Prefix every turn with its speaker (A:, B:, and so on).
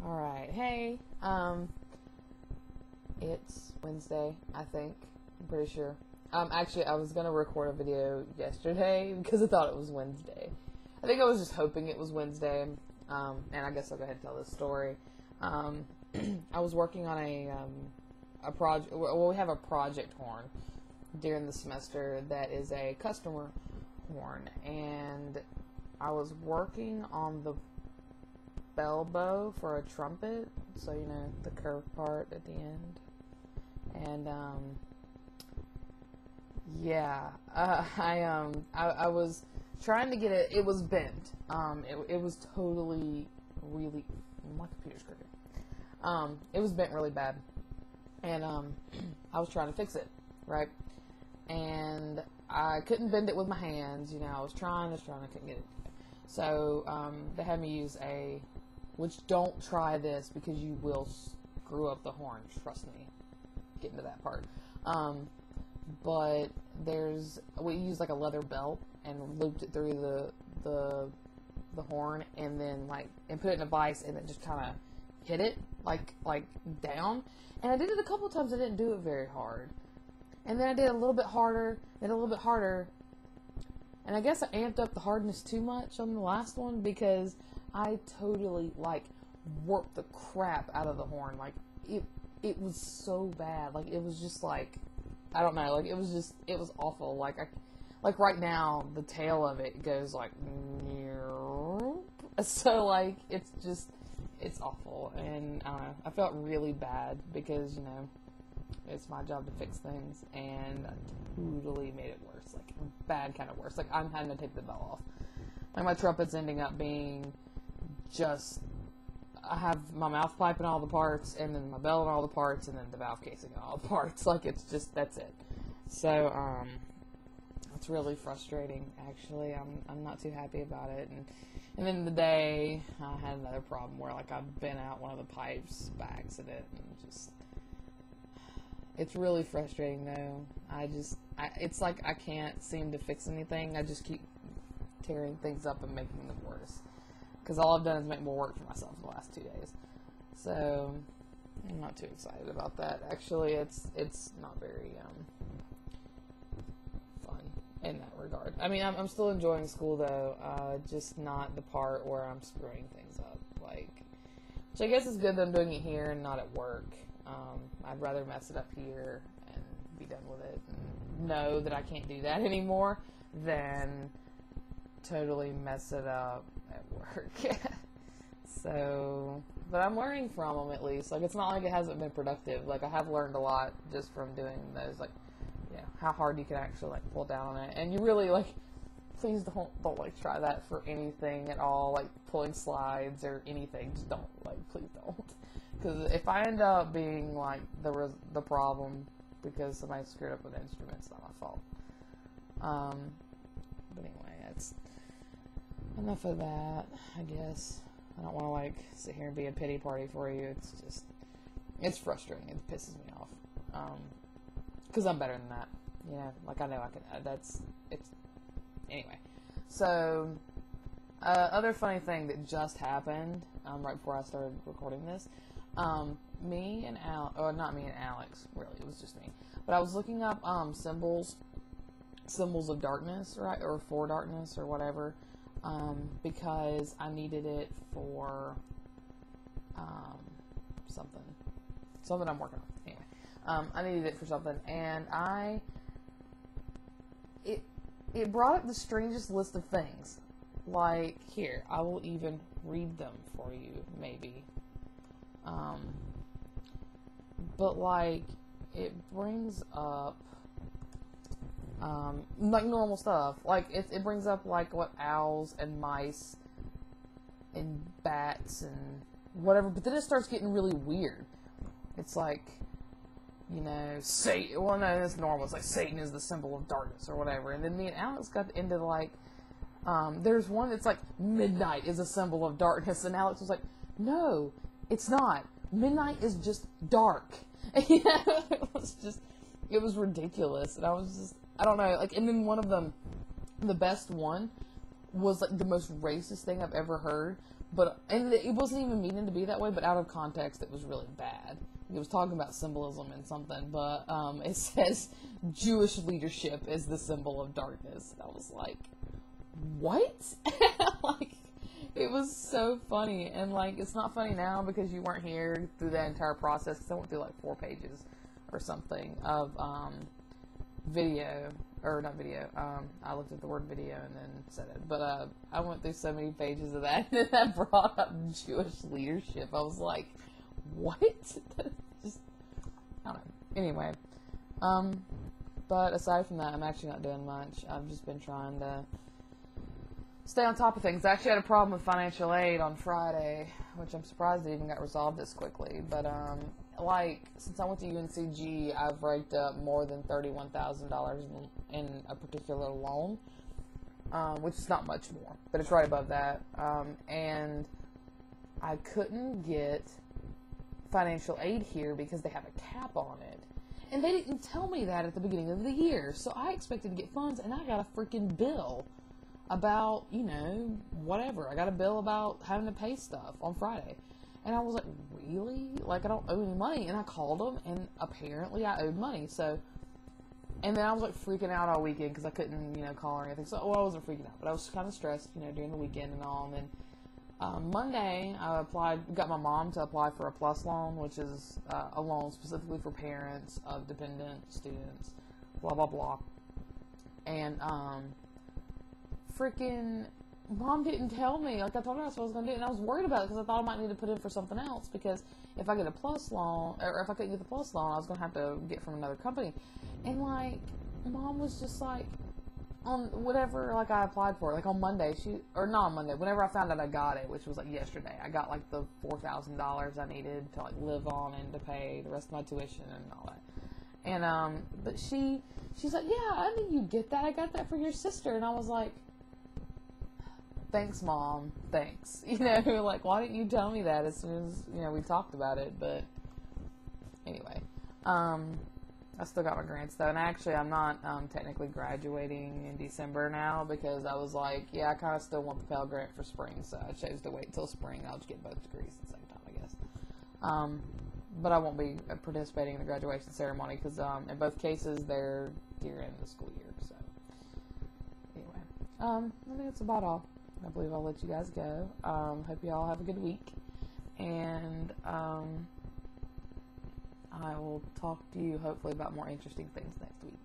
A: Alright, hey, it's Wednesday, I think, I'm pretty sure. Actually, I was gonna record a video yesterday because I thought it was Wednesday. I think I was just hoping it was Wednesday, and I guess I'll go ahead and tell this story. I was working on a project, well, we have a project horn during the semester that is a customer horn, and I was working on the bell bow for a trumpet, so you know, the curved part at the end. And I was trying to get it was bent. It was totally really, my computer's crooked. It was bent really bad, and I was trying to fix it, right? And I couldn't bend it with my hands, you know. I was trying, I couldn't get it. So they had me use which don't try this because you will screw up the horn, trust me, getting to that part. But we used like a leather belt and looped it through the horn, and then and put it in a vise, and then just kind of hit it like down. And I did it a couple of times. I didn't do it very hard, and then I did a little bit harder, then a little bit harder. And I guess I amped up the hardness too much on the last one because I totally warped the crap out of the horn. It was so bad. It was just I don't know. It was awful. Right now the tail of it goes so it's awful. And I felt really bad because, you know, it's my job to fix things, and I totally made it worse. Bad kind of worse. I'm having to take the bell off. My trumpet's ending up being just, I have my mouth pipe in all the parts, and then my bell in all the parts, and then the valve casing in all the parts. It's just, that's it. So, it's really frustrating, actually. I'm not too happy about it. And then the day, I had another problem where, I bent out one of the pipes by accident, and just, it's really frustrating, though. It's I can't seem to fix anything. I just keep tearing things up and making them worse. Because all I've done is make more work for myself the last 2 days. So, I'm not too excited about that. Actually, it's not very fun in that regard. I mean, I'm still enjoying school, though. Just not the part where I'm screwing things up. Which I guess is good that I'm doing it here and not at work. I'd rather mess it up here and be done with it and know that I can't do that anymore than totally mess it up at work. So, but I'm learning from them at least. It's not like it hasn't been productive. I have learned a lot just from doing those, how hard you can actually pull down on it. And you really please don't try that for anything at all, pulling slides or anything. Just don't, please don't. Because if I end up being the problem because somebody screwed up with the instrument, it's not my fault. But anyway, that's enough of that, I guess. I don't want to sit here and be a pity party for you. It's frustrating. It pisses me off. Because I'm better than that. You know, I know I can. Anyway. So, other funny thing that just happened right before I started recording this. Me and not me and Alex, really, it was just me. But I was looking up symbols of darkness, right, or for darkness or whatever, because I needed it for something I'm working on. Anyway, I needed it for something, and it brought up the strangest list of things. Here, I will even read them for you, maybe. But it brings up normal stuff. It brings up what owls and mice and bats and whatever, but then it starts getting really weird. It's you know, Satan. Well, no, it's normal. It's Satan is the symbol of darkness or whatever. And then me and Alex got into there's one that's midnight is a symbol of darkness, and Alex was no, it's not. Midnight is just dark. You know, it was ridiculous, and I don't know, and then one of them, the best one, was the most racist thing I've ever heard, and it wasn't even meaning to be that way, but out of context, it was really bad. It was talking about symbolism and something, but it says Jewish leadership is the symbol of darkness. And I was like, what? Like, it was so funny. And, like, it's not funny now because you weren't here through that entire process, because I went through, like, 4 pages or something of video, or not video, I looked at the word video and then said it, but I went through so many pages of that, and then I brought up Jewish leadership. I was like, what? Just, I don't know. Anyway, but aside from that, I'm actually not doing much. I've just been trying to stay on top of things. I actually had a problem with financial aid on Friday, which I'm surprised it even got resolved this quickly, but like, since I went to UNCG, I've raked up more than $31,000 in a particular loan, which is not much more, but it's right above that, and I couldn't get financial aid here because they have a cap on it, and they didn't tell me that at the beginning of the year, so I expected to get funds, and I got a freaking bill about, you know, whatever. I got a bill about having to pay stuff on Friday. And I was like, really? Like, I don't owe any money. And I called them, and apparently I owed money. So, and then I was, like, freaking out all weekend because I couldn't, you know, call or anything. So, well, I wasn't freaking out, but I was kind of stressed, you know, during the weekend and all. And then Monday, I got my mom to apply for a PLUS loan, which is a loan specifically for parents of dependent students, blah, blah, blah. And, freaking Mom didn't tell me. Like, I told her that's what I was going to do, and I was worried about it because I thought I might need to put in for something else, because if I get a PLUS loan, or if I couldn't get the PLUS loan, I was going to have to get from another company. And, like, Mom was just like, on whatever, like, I applied for, like, on Monday, or not on Monday, whenever I found out I got it, which was, like, yesterday, I got, like, the $4,000 I needed to, like, live on and to pay the rest of my tuition and all that. And, but she's like, yeah, I knew you'd get that. I got that for your sister. And I was like, thanks, Mom. Thanks. You know, like, why didn't you tell me that as soon as, you know, we talked about it? But anyway, I still got my grants, though. And actually, I'm not technically graduating in December now, because I was like, yeah, I kind of still want the Pell Grant for spring. So I chose to wait until spring. I'll just get both degrees at the same time, I guess. But I won't be participating in the graduation ceremony, because in both cases, they're near end of the school year. So anyway, I think that's about all. I believe I'll let you guys go. Hope you all have a good week, and I will talk to you hopefully about more interesting things next week.